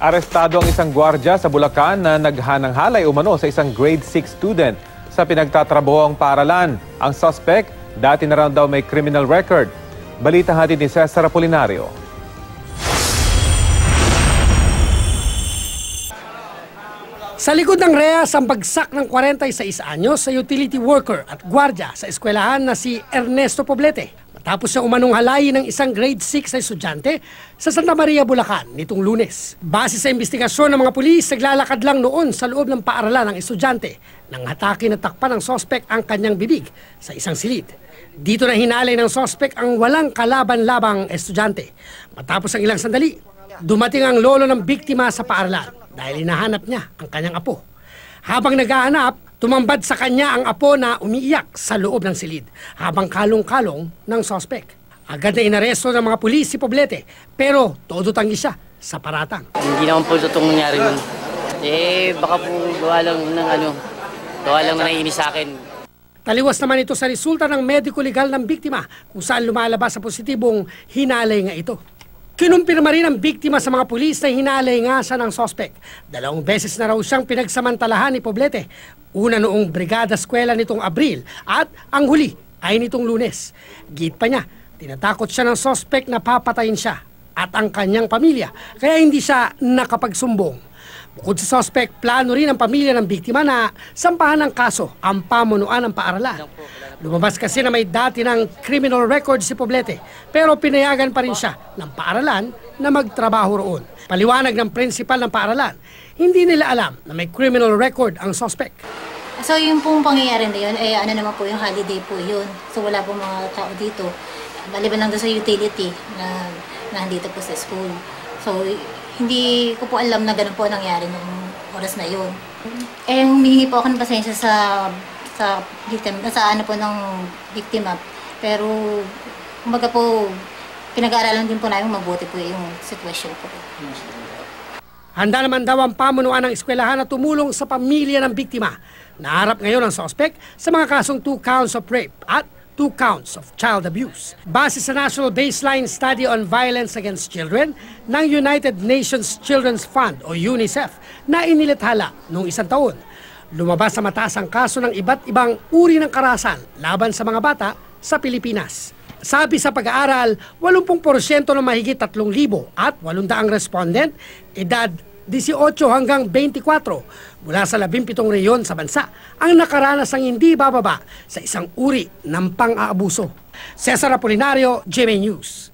Arestado ang isang gwardiya sa Bulacan na naghanang-halay umano sa isang grade 6 student sa pinagtatrabuhang paaralan. Ang suspect, dati na raw daw may criminal record. Balita hatid ni Cesar Apolinario. Sa likod ng rehas ang bagsak ng 46 anyos sa utility worker at gwardiya sa eskwelahan na si Ernesto Poblete. Matapos siyang umanong halayin ng isang grade 6 na estudyante sa Santa Maria, Bulacan nitong Lunes. Base sa investigasyon ng mga pulis, naglalakad lang noon sa loob ng paaralan ng estudyante nang hatake na takpan ng sospek ang kanyang bibig sa isang silid. Dito na hinalay ng sospek ang walang kalaban-labang estudyante. Matapos ang ilang sandali, dumating ang lolo ng biktima sa paaralan dahil hinahanap niya ang kanyang apo. Habang naghahanap, tumambad sa kanya ang apo na umiiyak sa loob ng silid habang kalong-kalong ng sospek. Agad na inaresto ng mga pulis si Poblete pero todo tanggi siya sa paratang. Hindi naman po totoong nangyari nun. Baka po gawa lang na naiinis sa akin. Taliwas naman ito sa resulta ng medico-legal ng biktima kung saan lumalabas sa positibong hinalay nga ito. Kinumpirma rin ang biktima sa mga pulis na hinalay nga siya ng sospek. 2 beses na raw siyang pinagsamantalahan ni Poblete. Una noong brigada eskwela nitong Abril at ang huli ay nitong Lunes. Git pa niya, tinatakot siya ng sospek na papatayin siya at ang kanyang pamilya kaya hindi siya nakapagsumbong. Bukod sa sospek, plano rin ang pamilya ng biktima na sampahan ng kaso ang pamunuan ng paaralan. Lumabas kasi na may dati ng criminal record si Poblete pero pinayagan pa rin siya ng paaralan na magtrabaho roon. Paliwanag ng principal ng paaralan, hindi nila alam na may criminal record ang suspect. So yung pong pangyayari na yun, ano naman po yung holiday po yun. So wala po mga tao dito. Maliban lang doon sa utility na nandito po sa school. So hindi ko po alam na ganun po nangyari nung oras na yun. Humihingi po ako ng pasensya sa biktima, sa ano po ng biktima. Pero kumbaga po, pinag-aaralan din po namin mabuti po yung sitwasyon po. Handa naman daw ang pamunuan ng eskwelahan na tumulong sa pamilya ng biktima. Naharap ngayon ang suspect sa mga kasong 2 counts of rape at 2 counts of child abuse. Base sa National Baseline Study on Violence Against Children ng United Nations Children's Fund o UNICEF na inilathala noong 1 taon. Lumabas sa mataas ang kaso ng iba't ibang uri ng karahasan laban sa mga bata sa Pilipinas. Sabi sa pag-aaral, 80% ng mahigit 3,000 at 800 respondent, edad 18 hanggang 24 mula sa 17 reyon sa bansa ang nakaranas ng hindi bababa sa isang uri ng pang-aabuso. Cesar Apolinario, GMA News.